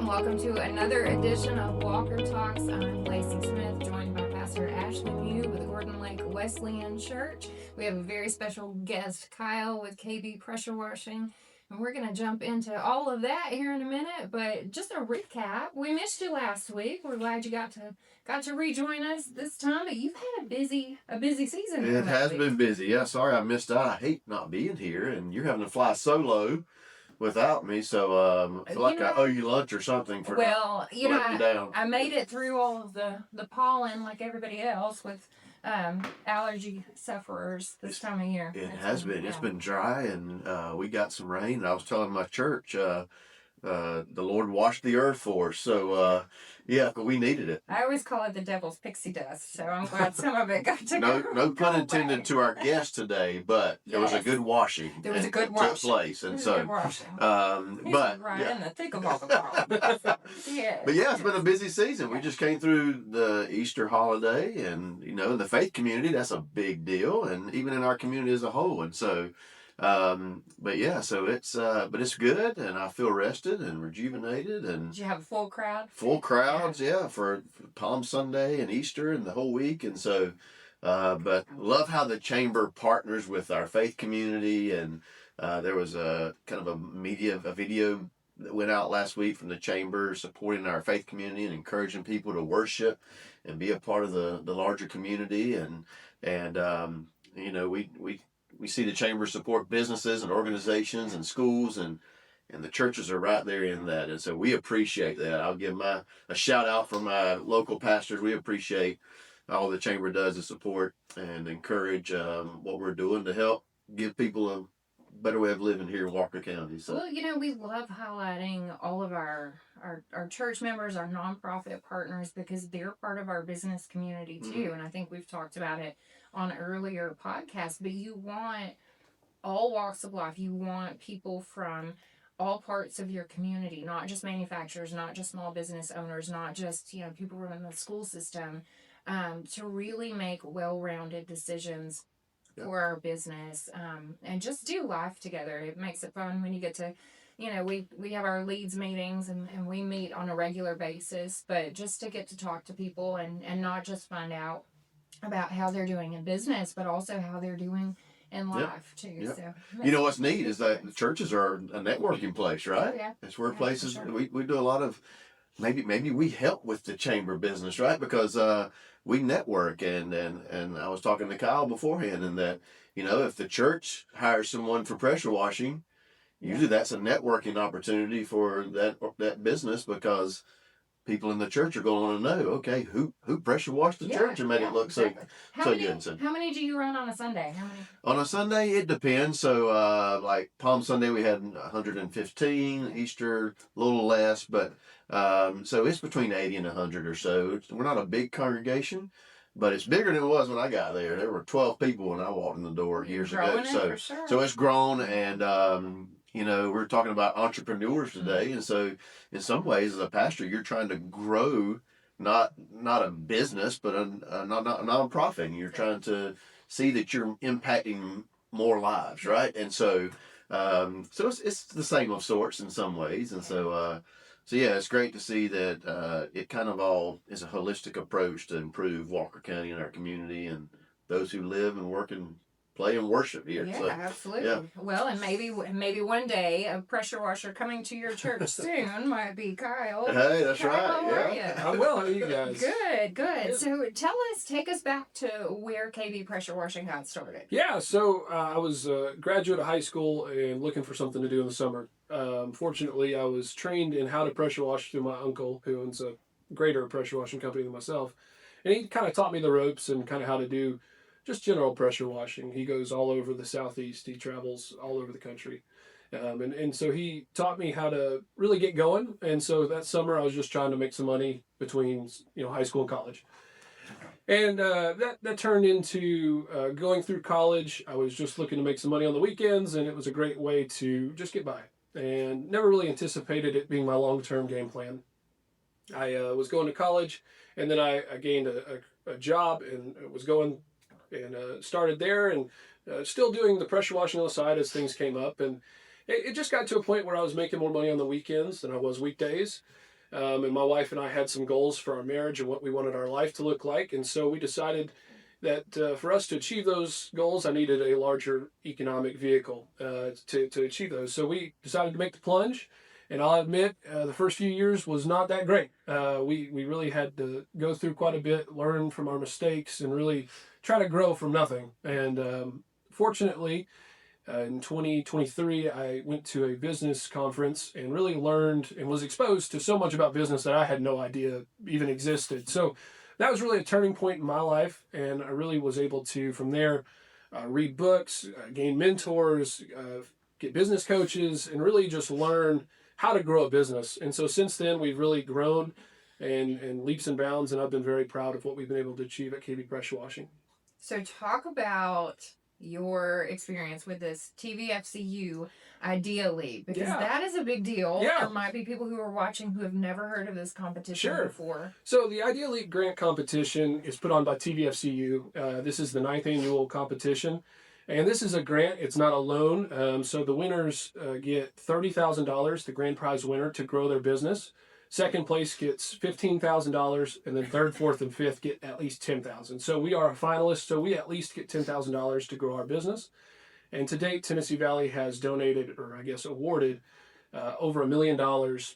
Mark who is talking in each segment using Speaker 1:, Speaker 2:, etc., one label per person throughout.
Speaker 1: and welcome to another edition of Walker Talks. I'm Lacey Smith, joined by Pastor Ashley Mew with Gordon Lake Wesleyan Church. We have a very special guest, Kyle with KB Pressure Washing, and we're going to jump into all of that here in a minute. But just a recap, we missed you last week. We're glad you got to rejoin us this time. But you've had a busy season.
Speaker 2: It has been busy. Yeah, sorry I missed out. I hate not being here, and you're having to fly solo without me, so I feel like I owe you lunch or something for letting you down.
Speaker 1: I made it through all of the pollen like everybody else with allergy sufferers this time of year.
Speaker 2: It's been dry, and we got some rain, and I was telling my church the Lord washed the earth for us, so we needed it.
Speaker 1: I always call it the devil's pixie dust, so I'm glad some of it got to go.
Speaker 2: No pun intended to our guest today, but there was a good washing.
Speaker 1: There was a good washing.
Speaker 2: Took place, and so
Speaker 1: in the thick of all the problems.
Speaker 2: But yeah, it's been a busy season. We just came through the Easter holiday, and in the faith community, that's a big deal, and even in our community as a whole, and so. But it's good, and I feel rested and rejuvenated. And
Speaker 1: did you have a full crowd?
Speaker 2: Full crowds, for Palm Sunday and Easter and the whole week, and so. But love how the chamber partners with our faith community, and there was a kind of a video that went out last week from the chamber supporting our faith community and encouraging people to worship and be a part of the larger community, and we see the chamber support businesses and organizations and schools, and the churches are right there in that. And so we appreciate that. I'll give a shout out for my local pastors. We appreciate all the chamber does to support and encourage what we're doing to help give people a better way of living here in Walker County. So.
Speaker 1: Well, we love highlighting all of our church members, our nonprofit partners, because they're part of our business community too. Mm-hmm. And I think we've talked about it on earlier podcasts, but you want all walks of life. You want people from all parts of your community, not just manufacturers, not just small business owners, not just, people from the school system, to really make well-rounded decisions for our business, and just do life together. It makes it fun when you get to, we have our leads meetings and we meet on a regular basis, but just to get to talk to people and not just find out about how they're doing in business, but also how they're doing in life too.
Speaker 2: Yep.
Speaker 1: So
Speaker 2: what's neat is that the churches are a networking place, right?
Speaker 1: Oh, yeah.
Speaker 2: It's where places
Speaker 1: sure.
Speaker 2: we do a lot of maybe we help with the chamber business, right? Because we network, and I was talking to Kyle beforehand, and that if the church hires someone for pressure washing, usually that's a networking opportunity for that business, because people in the church are going to know, okay, who pressure washed the church and made it look so good. So,
Speaker 1: how many do you run on a Sunday? How many?
Speaker 2: On a Sunday, it depends. So, like Palm Sunday, we had 115. Easter, a little less, but so it's between 80 and 100 or so. We're not a big congregation, but it's bigger than it was when I got there. There were 12 people when I walked in the door years ago. So it's grown, and we're talking about entrepreneurs today, and so in some ways, as a pastor, you're trying to grow not a business, but a nonprofit. You're trying to see that you're impacting more lives, right? And so it's the same of sorts in some ways, and so it's great to see that it kind of all is a holistic approach to improve Walker County and our community and those who live and work and play and worship here.
Speaker 1: Yeah,
Speaker 2: so,
Speaker 1: absolutely.
Speaker 2: Yeah.
Speaker 1: Well, and maybe one day a pressure washer coming to your church soon might be Kyle.
Speaker 2: Hey, that's
Speaker 1: Kyle,
Speaker 2: right.
Speaker 1: How are you?
Speaker 3: I'm well. How are you guys?
Speaker 1: Good. So take us back to where KB Pressure Washing got started.
Speaker 3: Yeah, so I was a graduate of high school and looking for something to do in the summer. Fortunately, I was trained in how to pressure wash through my uncle, who owns a greater pressure washing company than myself. And he kind of taught me the ropes and kind of how to do just general pressure washing. He goes all over the Southeast. He travels all over the country. And so he taught me how to really get going. And so that summer I was just trying to make some money between high school and college. And that turned into going through college. I was just looking to make some money on the weekends, and it was a great way to just get by. And never really anticipated it being my long-term game plan. I was going to college, and then I gained a job and was going and started there, and still doing the pressure washing on the side as things came up. And it just got to a point where I was making more money on the weekends than I was weekdays. And my wife and I had some goals for our marriage and what we wanted our life to look like. And so we decided that for us to achieve those goals, I needed a larger economic vehicle to achieve those. So we decided to make the plunge. And I'll admit, the first few years was not that great. We really had to go through quite a bit, learn from our mistakes, and really try to grow from nothing. And fortunately, in 2023, I went to a business conference and really learned and was exposed to so much about business that I had no idea even existed. So that was really a turning point in my life, and I really was able to, from there, read books, gain mentors, get business coaches, and really just learn how to grow a business. And so since then, we've really grown and leaps and bounds, and I've been very proud of what we've been able to achieve at KB Pressure Washing.
Speaker 1: So talk about your experience with this TVFCU Idea League, because that is a big deal.
Speaker 3: Yeah.
Speaker 1: There might be people who are watching who have never heard of this competition before.
Speaker 3: So the Idea League Grant Competition is put on by TVFCU. This is the 9th annual competition. And this is a grant. It's not a loan. So the winners get $30,000, the grand prize winner, to grow their business. Second place gets $15,000, and then third, fourth, and fifth get at least $10,000. So we are a finalist, so we at least get $10,000 to grow our business. And to date, Tennessee Valley has donated, or I guess awarded, over $1 million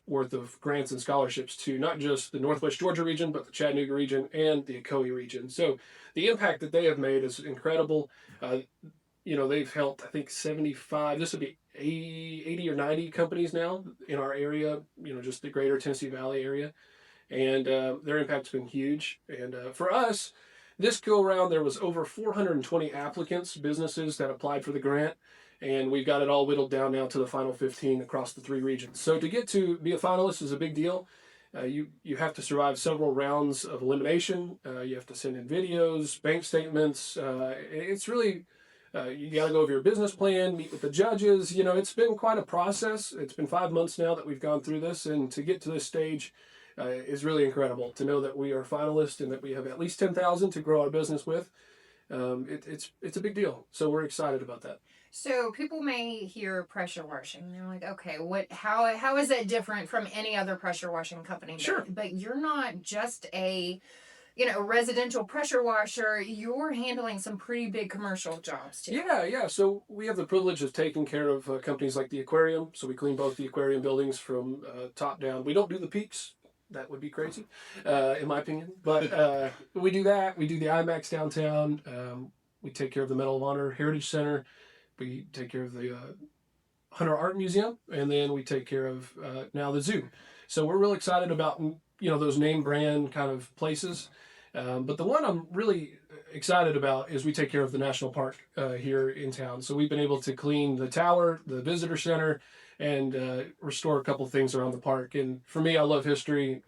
Speaker 3: worth of grants and scholarships to not just the Northwest Georgia region, but the Chattanooga region and the Ocoee region. So the impact that they have made is incredible. They've helped, I think, 75, this would be 80 or 90 companies now in our area, just the greater Tennessee Valley area. And their impact's been huge. And for us, this go around, there was over 420 applicants, businesses that applied for the grant. And we've got it all whittled down now to the final 15 across the 3 regions. So to get to be a finalist is a big deal. You have to survive several rounds of elimination. You have to send in videos, bank statements. It's really... you got to go over your business plan, meet with the judges. It's been quite a process. It's been 5 months now that we've gone through this, and to get to this stage is really incredible. To know that we are finalists and that we have at least $10,000 to grow our business with, it's a big deal. So we're excited about that.
Speaker 1: So people may hear pressure washing, and they're like, okay, how is that different from any other pressure washing company?
Speaker 3: Sure.
Speaker 1: But you're not just a residential pressure washer. You're handling some pretty big commercial jobs too.
Speaker 3: Yeah. So we have the privilege of taking care of companies like the aquarium. So we clean both the aquarium buildings from top down. We don't do the peaks. That would be crazy, in my opinion. But we do that. We do the IMAX downtown. We take care of the Medal of Honor Heritage Center. We take care of the Hunter Art Museum. And then we take care of now the zoo. So we're real excited about those name brand kind of places. But the one I'm really excited about is we take care of the national park here in town. So we've been able to clean the tower, the visitor center, and restore a couple things around the park. And for me, I love history.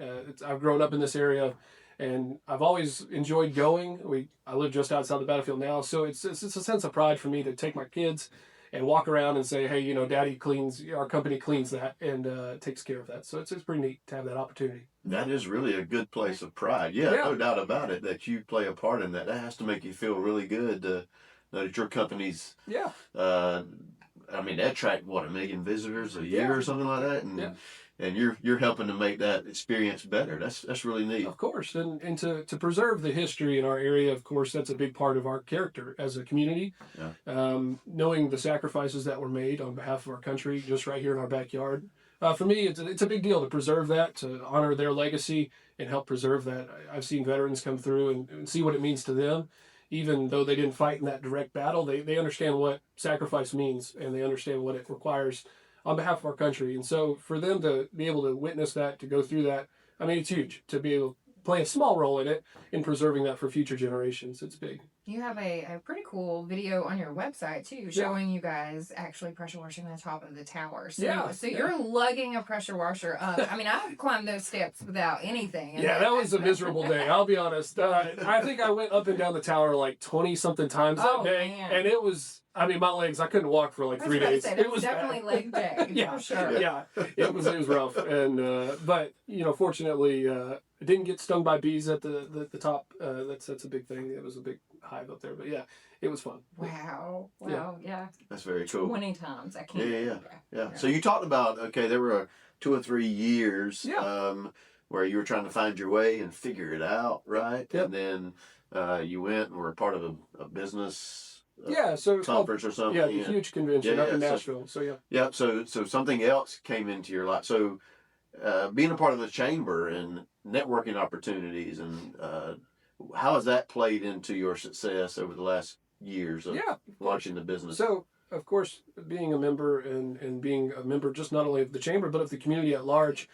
Speaker 3: I've grown up in this area, and I've always enjoyed going. I live just outside the battlefield now, so it's a sense of pride for me to take my kids and walk around and say, hey, Daddy cleans, our company cleans that and takes care of that. So it's pretty neat to have that opportunity.
Speaker 2: That is really a good place of pride. Yeah, no doubt about it that you play a part in that. That has to make you feel really good to know that your company's, they attract, 1 million visitors a year or something like that? And you're helping to make that experience better. That's really neat.
Speaker 3: Of course. And to preserve the history in our area, of course, that's a big part of our character as a community. Yeah. Knowing the sacrifices that were made on behalf of our country just right here in our backyard. For me, it's a big deal to preserve that, to honor their legacy and help preserve that. I've seen veterans come through and see what it means to them. Even though they didn't fight in that direct battle, they understand what sacrifice means, and they understand what it requires on behalf of our country. And so for them to be able to witness that, to go through that, it's huge to be able to play a small role in it, in preserving that for future generations. It's big. You
Speaker 1: have a pretty cool video on your website too, showing you guys actually pressure washing the top of the tower. So you're lugging a pressure washer up. I've climbed those steps without anything.
Speaker 3: That was a miserable day. I'll be honest. I think I went up and down the tower like 20 something times that day, man. And it was. My legs, I couldn't walk for like 3 days.
Speaker 1: It was definitely leg day. For sure.
Speaker 3: Yeah. It was rough. And, but, fortunately, I didn't get stung by bees at the top. That's a big thing. It was a big hive up there. But yeah, it was fun.
Speaker 1: Wow. Yeah.
Speaker 2: That's very cool.
Speaker 1: 20 times. I can't.
Speaker 2: Yeah. So you talked about, there were 2 or 3 years,
Speaker 3: Yeah.
Speaker 2: where you were trying to find your way and figure it out, right?
Speaker 3: Yep.
Speaker 2: And then you went and were part of a business
Speaker 3: Yeah, so it's called,
Speaker 2: conference or something.
Speaker 3: yeah, the
Speaker 2: and-
Speaker 3: huge convention
Speaker 2: Yeah,
Speaker 3: up in
Speaker 2: yeah, so-
Speaker 3: Nashville. So yeah.
Speaker 2: Yeah, so something else came into your life. So being a part of the chamber and networking opportunities, and how has that played into your success over the last years of
Speaker 3: Yeah.
Speaker 2: launching the business?
Speaker 3: So, of course, being a member and being a member just not only of the chamber, but of the community at large,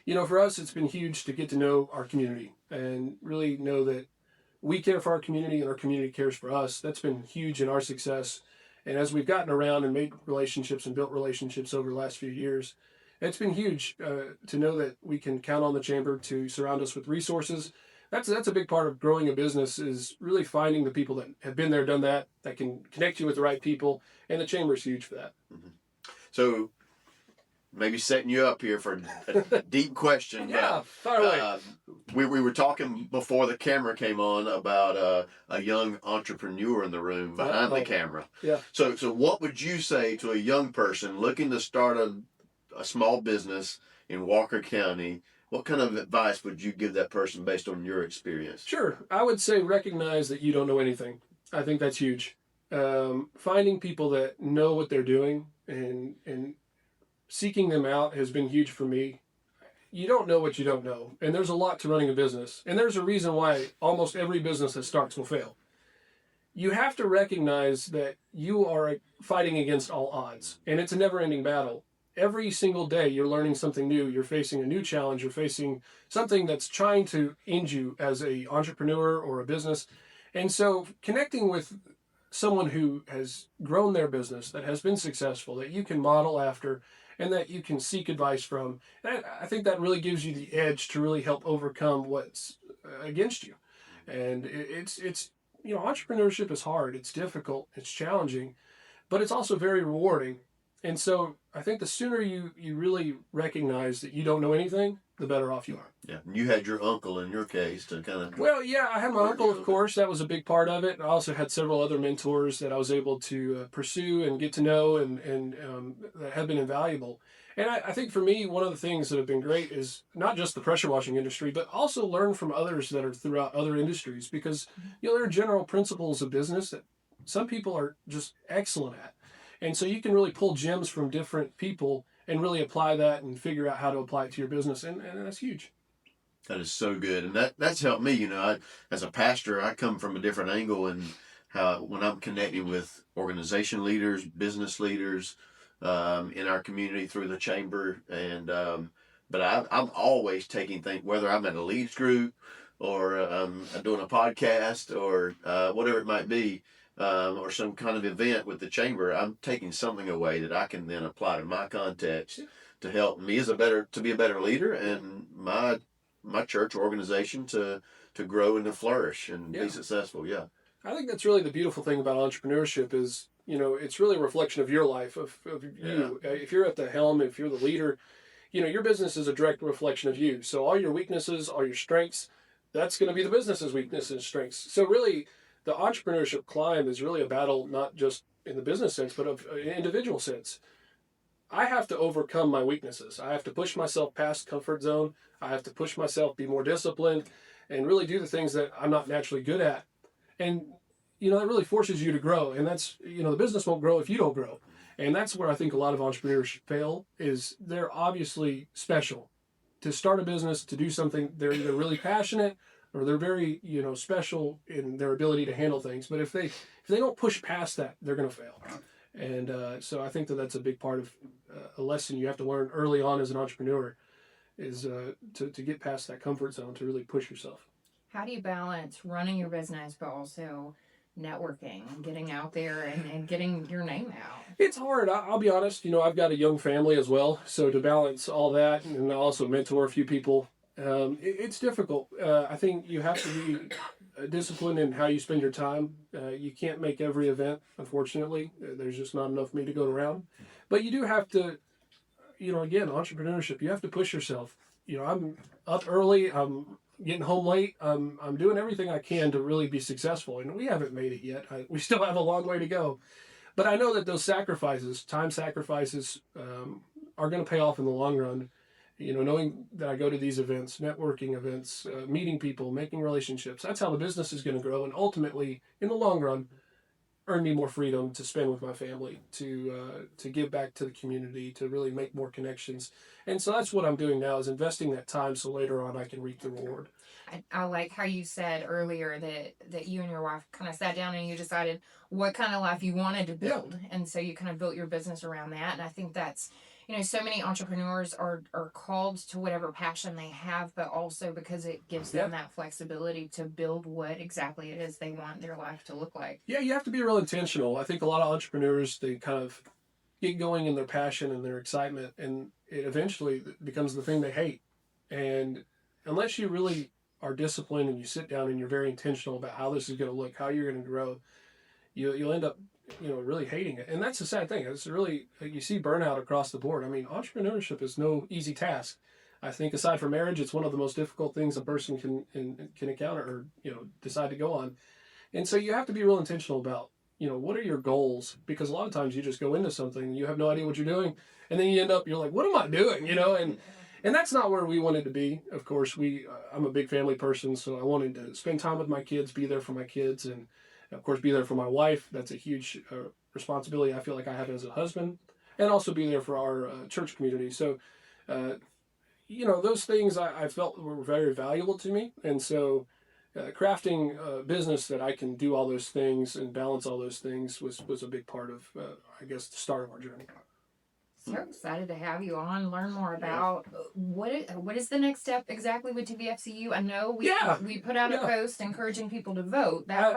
Speaker 3: for us, it's been huge to get to know our community and really know that we care for our community and our community cares for us. That's been huge in our success. And as we've gotten around and made relationships and built relationships over the last few years, it's been huge to know that we can count on the chamber to surround us with resources. That's a big part of growing a business, is really finding the people that have been there, done that can connect you with the right people, and the chamber is huge for that.
Speaker 2: So maybe setting you up here for a deep question.
Speaker 3: Yeah, fire away.
Speaker 2: We were talking before the camera came on about a young entrepreneur in the room behind the camera.
Speaker 3: Yeah.
Speaker 2: So what would you say to a young person looking to start a small business in Walker County? What kind of advice would you give that person based on your experience?
Speaker 3: Sure. I would say recognize that you don't know anything. I think that's huge. Finding people that know what they're doing and seeking them out has been huge for me. You don't know what you don't know. And there's a lot to running a business. And there's a reason why almost every business that starts will fail. You have to recognize that you are fighting against all odds. And it's a never-ending battle. Every single day you're learning something new. You're facing a new challenge. You're facing something that's trying to end you as an entrepreneur or a business. And so connecting with someone who has grown their business, that has been successful, that you can model after, and that you can seek advice from, and I think that really gives you the edge to really help overcome what's against you. And it's entrepreneurship is hard. It's difficult. It's challenging, but it's also very rewarding. And so I think the sooner you really recognize that you don't know anything, the better off you are.
Speaker 2: Yeah, you had your uncle in your case to kind of.
Speaker 3: Well, yeah, I had my uncle, of course. That was a big part of it. And I also had several other mentors that I was able to pursue and get to know, and that have been invaluable. And I think for me, one of the things that have been great is not just the pressure washing industry, but also learn from others that are throughout other industries, because there are general principles of business that some people are just excellent at. And so you can really pull gems from different people and really apply that and figure out how to apply it to your business. And that's huge.
Speaker 2: That is so good. And that's helped me. As a pastor, I come from a different angle, and how when I'm connecting with organization leaders, business leaders in our community through the chamber. And but I'm always taking things, whether I'm at a leads group or I'm doing a podcast or whatever it might be. Or some kind of event with the chamber, I'm taking something away that I can then apply to my context to help me to be a better leader, and my church organization to grow and to flourish and be successful. Yeah.
Speaker 3: I think that's really the beautiful thing about entrepreneurship is, it's really a reflection of your life, of you. If you're at the helm, if you're the leader, your business is a direct reflection of you. So all your weaknesses, all your strengths, that's going to be the business's weaknesses and strengths. So really, the entrepreneurship climb is really a battle, not just in the business sense, but of an individual sense. I have to overcome my weaknesses. I have to push myself past comfort zone. I have to push myself, be more disciplined, and really do the things that I'm not naturally good at. And, that really forces you to grow. And that's, the business won't grow if you don't grow. And that's where I think a lot of entrepreneurs fail, is they're obviously special. To start a business, to do something, they're either really passionate or they're very, special in their ability to handle things. But if they don't push past that, they're going to fail. And so I think that's a big part of a lesson you have to learn early on as an entrepreneur, is to get past that comfort zone, to really push yourself.
Speaker 1: How do you balance running your business but also networking, getting out there and getting your name out?
Speaker 3: It's hard. I'll be honest. I've got a young family as well. So to balance all that, and I also mentor a few people, it's difficult. I think you have to be disciplined in how you spend your time. You can't make every event, unfortunately. There's just not enough meat to go around. But you do have to, again, entrepreneurship, you have to push yourself. I'm up early. I'm getting home late. I'm doing everything I can to really be successful. And we haven't made it yet. We still have a long way to go. But I know that those sacrifices, time sacrifices, are going to pay off in the long run. knowing that I go to these events, networking events, meeting people, making relationships, that's how the business is going to grow. And ultimately, in the long run, earn me more freedom to spend with my family, to give back to the community, to really make more connections. And so that's what I'm doing now, is investing that time so later on I can reap the reward.
Speaker 1: I like how you said earlier that you and your wife kind of sat down and you decided what kind of life you wanted to build. Yeah. And so you kind of built your business around that. And I think that's, so many entrepreneurs are called to whatever passion they have, but also because it gives them that flexibility to build what exactly it is they want their life to look like.
Speaker 3: Yeah, you have to be real intentional. I think a lot of entrepreneurs, they kind of get going in their passion and their excitement, and it eventually becomes the thing they hate. And unless you really are disciplined and you sit down and you're very intentional about how this is going to look, how you're going to grow, you'll end up, really hating it. And that's the sad thing. It's really, you see burnout across the board. I mean, entrepreneurship is no easy task. I think aside from marriage, it's one of the most difficult things a person can encounter or, decide to go on. And so you have to be real intentional about, what are your goals? Because a lot of times you just go into something and you have no idea what you're doing. And then you end up, you're like, what am I doing? And that's not where we wanted to be. Of course, I'm a big family person, so I wanted to spend time with my kids, be there for my kids, and of course, be there for my wife. That's a huge responsibility I feel like I have as a husband, and also be there for our church community. So, those things I felt were very valuable to me. And so crafting a business that I can do all those things and balance all those things was a big part of, the start of our journey.
Speaker 1: So excited to have you on, learn more about what is the next step exactly with TVFCU. I know we put out a post encouraging people to vote.
Speaker 3: That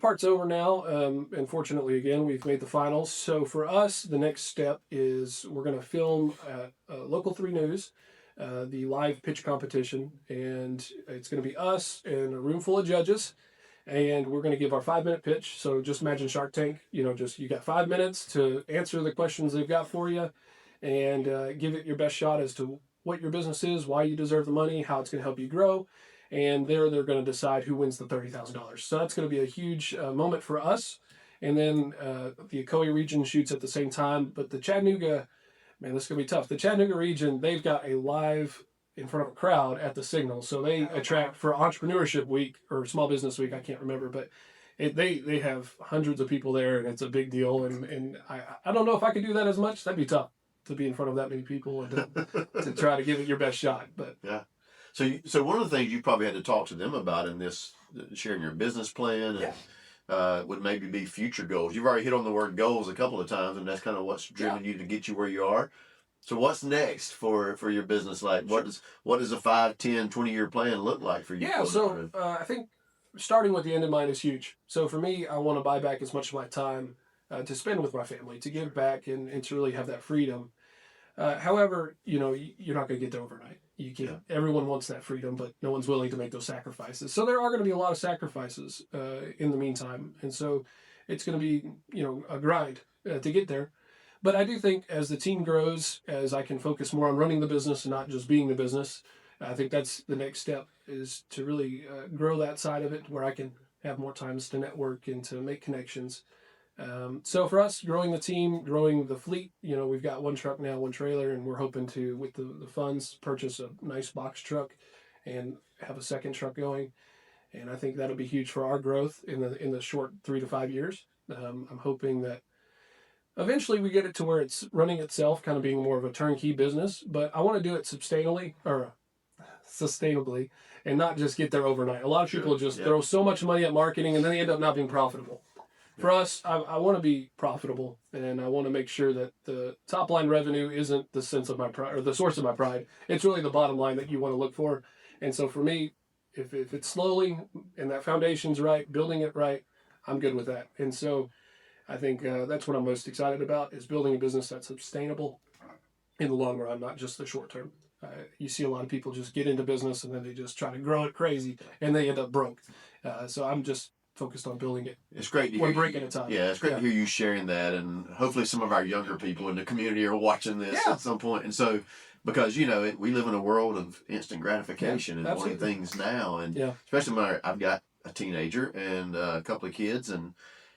Speaker 3: part's over now. Unfortunately, again, we've made the finals. So for us, the next step is we're going to film at Local 3 News, the live pitch competition, and it's going to be us and a room full of judges. And we're going to give our 5-minute pitch. So just imagine Shark Tank. You got 5 minutes to answer the questions they've got for you, and give it your best shot as to what your business is, why you deserve the money, how it's going to help you grow. And they're going to decide who wins the $30,000. So that's going to be a huge moment for us. And then the Ocoee region shoots at the same time. But the Chattanooga, man, this is going to be tough. The Chattanooga region, they've got a live in front of a crowd at the Signal. So they attract for Entrepreneurship Week or Small Business Week, I can't remember, but they have hundreds of people there, and it's a big deal. And I don't know if I could do that as much. That'd be tough to be in front of that many people and to try to give it your best shot. But
Speaker 2: yeah. So one of the things you probably had to talk to them about in this, sharing your business plan and would maybe be future goals. You've already hit on the word goals a couple of times, and that's kind of what's driven you to get you where you are. So what's next for your business? Like, what does a 5, 10, 20-year plan look like for you?
Speaker 3: Yeah, so I think starting with the end in mind is huge. So for me, I want to buy back as much of my time to spend with my family, to give back and to really have that freedom. However, you're not going to get there overnight. You can't. Yeah. Everyone wants that freedom, but no one's willing to make those sacrifices. So there are going to be a lot of sacrifices in the meantime. And so it's going to be, a grind to get there. But I do think as the team grows, as I can focus more on running the business and not just being the business, I think that's the next step, is to really grow that side of it where I can have more times to network and to make connections. So for us, growing the team, growing the fleet, we've got 1 truck now, 1 trailer, and we're hoping to, with the funds, purchase a nice box truck and have a 2nd truck going. And I think that'll be huge for our growth in the short 3 to 5 years. I'm hoping that eventually we get it to where it's running itself, kind of being more of a turnkey business, but I want to do it sustainably and not just get there overnight. A lot of people just throw so much money at marketing and then they end up not being profitable. For us, I want to be profitable, and I want to make sure that the top line revenue isn't the sense of my pride or the source of my pride. It's really the bottom line that you want to look for. And so for me, if it's slowly and that foundation's right, building it right, I'm good with that. And so I think that's what I'm most excited about, is building a business that's sustainable in the long run, not just the short term. You see a lot of people just get into business and then they just try to grow it crazy and they end up broke. So I'm just focused on building it.
Speaker 2: It's great to hear.
Speaker 3: One break at a time.
Speaker 2: Yeah, it's great to hear you sharing that, and hopefully some of our younger people in the community are watching this at some point. And so, because we live in a world of instant gratification and wanting things now, and especially when I've got a teenager and a couple of kids, and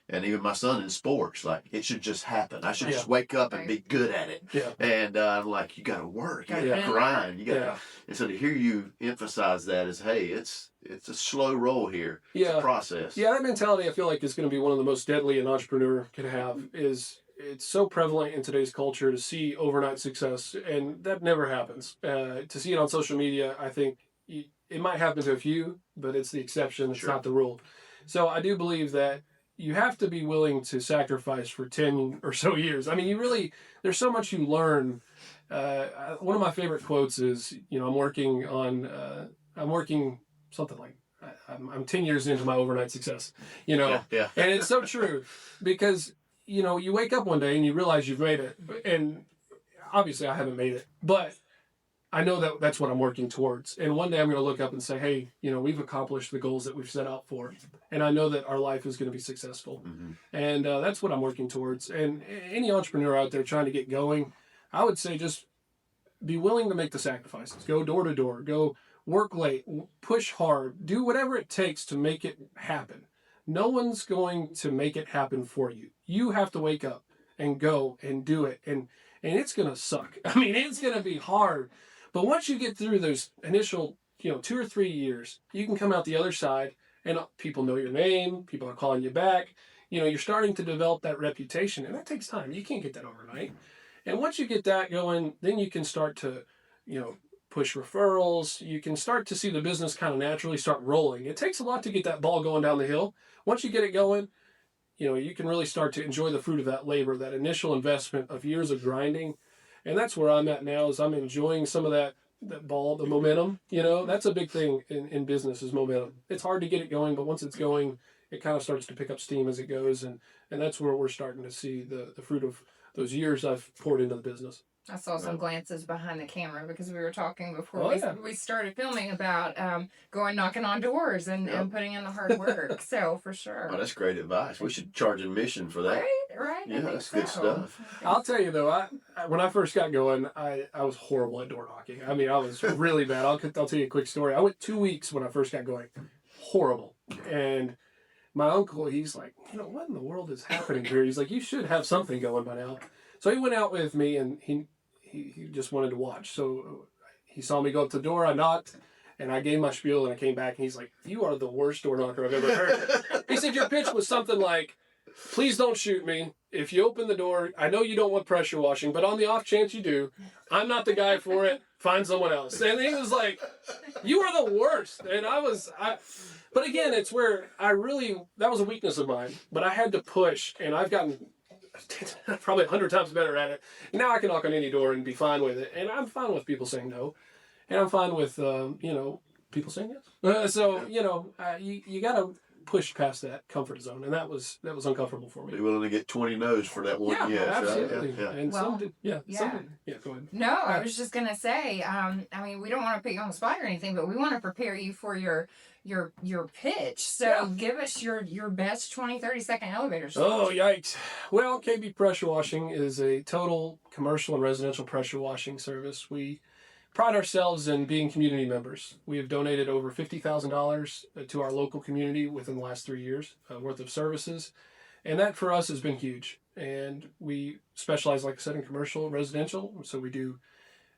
Speaker 2: And even my son in sports, like, it should just happen. I should
Speaker 3: Yeah.
Speaker 2: just wake up and
Speaker 1: Right.
Speaker 2: be good at it.
Speaker 3: Yeah.
Speaker 2: And I'm like, you got to work, you
Speaker 1: Gotta
Speaker 2: got
Speaker 1: put
Speaker 2: to
Speaker 1: in
Speaker 2: grind, you got.
Speaker 3: Yeah.
Speaker 2: And so to hear you emphasize that is, hey, it's a slow roll here. It's
Speaker 3: Yeah.
Speaker 2: a process.
Speaker 3: Yeah, that mentality I feel like is going to be one of the most deadly an entrepreneur can have. Is it's so prevalent in today's culture to see overnight success, and that never happens. To see it on social media, I think it might happen to a few, but it's the exception. It's
Speaker 2: Sure.
Speaker 3: not the rule. So I do believe that you have to be willing to sacrifice for 10 or so years. I mean, there's so much you learn. One of my favorite quotes is, I'm working something like, I'm 10 years into my overnight success,
Speaker 2: Yeah.
Speaker 3: and it's so true because, you wake up one day and you realize you've made it. And obviously I haven't made it, but I know that that's what I'm working towards. And one day I'm going to look up and say, hey, we've accomplished the goals that we've set out for. And I know that our life is going to be successful.
Speaker 2: Mm-hmm.
Speaker 3: And that's what I'm working towards. And any entrepreneur out there trying to get going, I would say just be willing to make the sacrifices. Go door to door. Go work late. Push hard. Do whatever it takes to make it happen. No one's going to make it happen for you. You have to wake up and go and do it. And it's going to suck. I mean, it's going to be hard. But once you get through those initial, 2 or 3 years, you can come out the other side and people know your name. People are calling you back. You're starting to develop that reputation, and that takes time. You can't get that overnight. And once you get that going, then you can start to, push referrals. You can start to see the business kind of naturally start rolling. It takes a lot to get that ball going down the hill. Once you get it going, you can really start to enjoy the fruit of that labor, that initial investment of years of grinding. And that's where I'm at now, is I'm enjoying some of that ball, the momentum. That's a big thing in business is momentum. It's hard to get it going, but once it's going, it kind of starts to pick up steam as it goes. And that's where we're starting to see the fruit of those years I've poured into the business.
Speaker 1: I saw some glances behind the camera because we were talking before
Speaker 3: Oh,
Speaker 1: we started filming about going knocking on doors and putting in the hard work. So for sure.
Speaker 2: Oh, that's great advice. We should charge admission for that.
Speaker 1: Right.
Speaker 2: Yeah,
Speaker 1: I think
Speaker 2: that's good
Speaker 1: so.
Speaker 2: stuff.
Speaker 3: I'll tell you though, when I first got going, I was horrible at door knocking. I mean, I was really bad. I'll tell you a quick story. I went 2 weeks when I first got going. Horrible. And my uncle, he's like, what in the world is happening here? He's like, you should have something going by now. So he went out with me, and he just wanted to watch. So he saw me go up to the door. I knocked, and I gave my spiel, and I came back, and he's like, you are the worst door knocker I've ever heard. He said, your pitch was something like, please don't shoot me. If you open the door, I know you don't want pressure washing, but on the off chance you do, I'm not the guy for it. Find someone else. And he was like, you are the worst. And but again, it's where that was a weakness of mine, but I had to push, and I've gotten probably 100 times better at it. Now I can knock on any door and be fine with it. And I'm fine with people saying no. And I'm fine with, people saying yes. You got to push past that comfort zone. And that was uncomfortable for me.
Speaker 2: Be willing to get 20 no's for that one yes.
Speaker 3: Absolutely.
Speaker 2: Right? Yeah.
Speaker 3: And
Speaker 1: Well,
Speaker 3: some did, go ahead.
Speaker 1: No, I was just gonna say, we don't want to put you on the spot or anything, but we want to prepare you for your pitch. So give us your best 20-30 second elevator speech.
Speaker 3: Oh, yikes. Well, KB Pressure Washing is a total commercial and residential pressure washing service. We pride ourselves in being community members. We have donated over $50,000 to our local community within the last 3 years worth of services. And that for us has been huge. And we specialize, like I said, in commercial and residential. So we do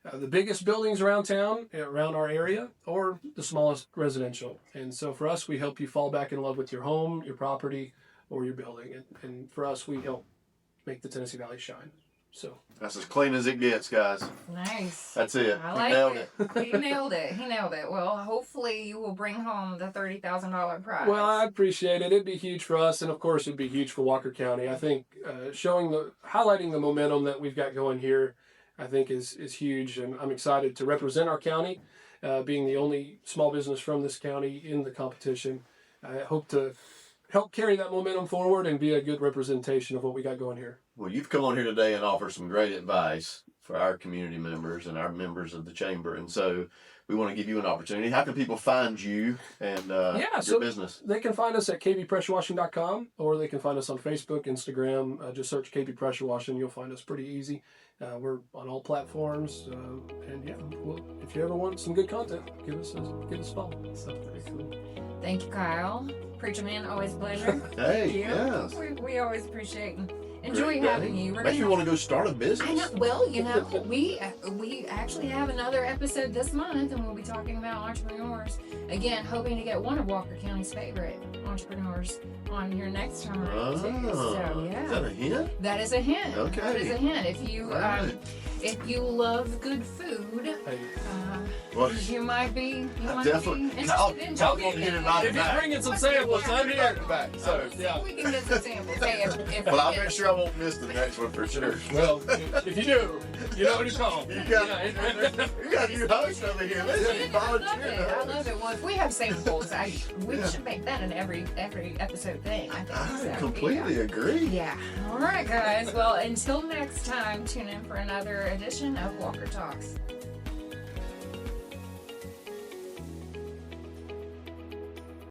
Speaker 3: the biggest buildings around town, around our area, or the smallest residential. And so for us, we help you fall back in love with your home, your property, or your building. And for us, we help make the Tennessee Valley shine. So
Speaker 2: That's as clean as it gets, guys.
Speaker 1: Nice.
Speaker 2: That's it.
Speaker 1: I
Speaker 2: We
Speaker 1: like
Speaker 2: nailed
Speaker 1: it. He nailed it. He nailed it. Well, hopefully you will bring home the $30,000 prize.
Speaker 3: Well, I appreciate it. It'd be huge for us, and of course, it'd be huge for Walker County. I think highlighting the momentum that we've got going here, I think is huge, and I'm excited to represent our county, being the only small business from this county in the competition. I hope to help carry that momentum forward and be a good representation of what we got going here.
Speaker 2: Well, you've come on here today and offered some great advice for our community members and our members of the chamber. And so we want to give you an opportunity. How can people find you and your business?
Speaker 3: They can find us at kbpressurewashing.com, or they can find us on Facebook, Instagram. Just search KB Pressure Washing. You'll find us pretty easy. We're on all platforms. And yeah, well, if you ever want some good content, give us a follow. So,
Speaker 1: cool. Thank you, Kyle. Preacher Man, always a pleasure.
Speaker 2: Hey,
Speaker 1: Thank you.
Speaker 2: yes.
Speaker 1: We always appreciate and enjoy having you.
Speaker 2: Makes you want to go start a business.
Speaker 1: I know. Well, we actually have another episode this month, and we'll be talking about entrepreneurs. Again, hoping to get one of Walker County's favorite entrepreneurs on here next time around too. So yeah.
Speaker 2: Is that a hint?
Speaker 1: That is a hint.
Speaker 2: Okay.
Speaker 1: That is a hint. If you love good food, you might be
Speaker 2: definitely.
Speaker 1: interested in
Speaker 2: I'll get here tonight.
Speaker 3: if you're bringing some samples, I'm here.
Speaker 2: So
Speaker 3: yeah.
Speaker 1: We can get some samples. Hey,
Speaker 2: well, I'll make sure I won't miss the next one for sure.
Speaker 3: Well, if you do, you know what to call.
Speaker 2: You got a new host over here. Listen,
Speaker 1: I love it. Well, if we have samples, we should make that an every episode thing.
Speaker 2: I completely agree.
Speaker 1: Yeah. All right, guys. Well, until next time, tune in for another edition of Walker Talks.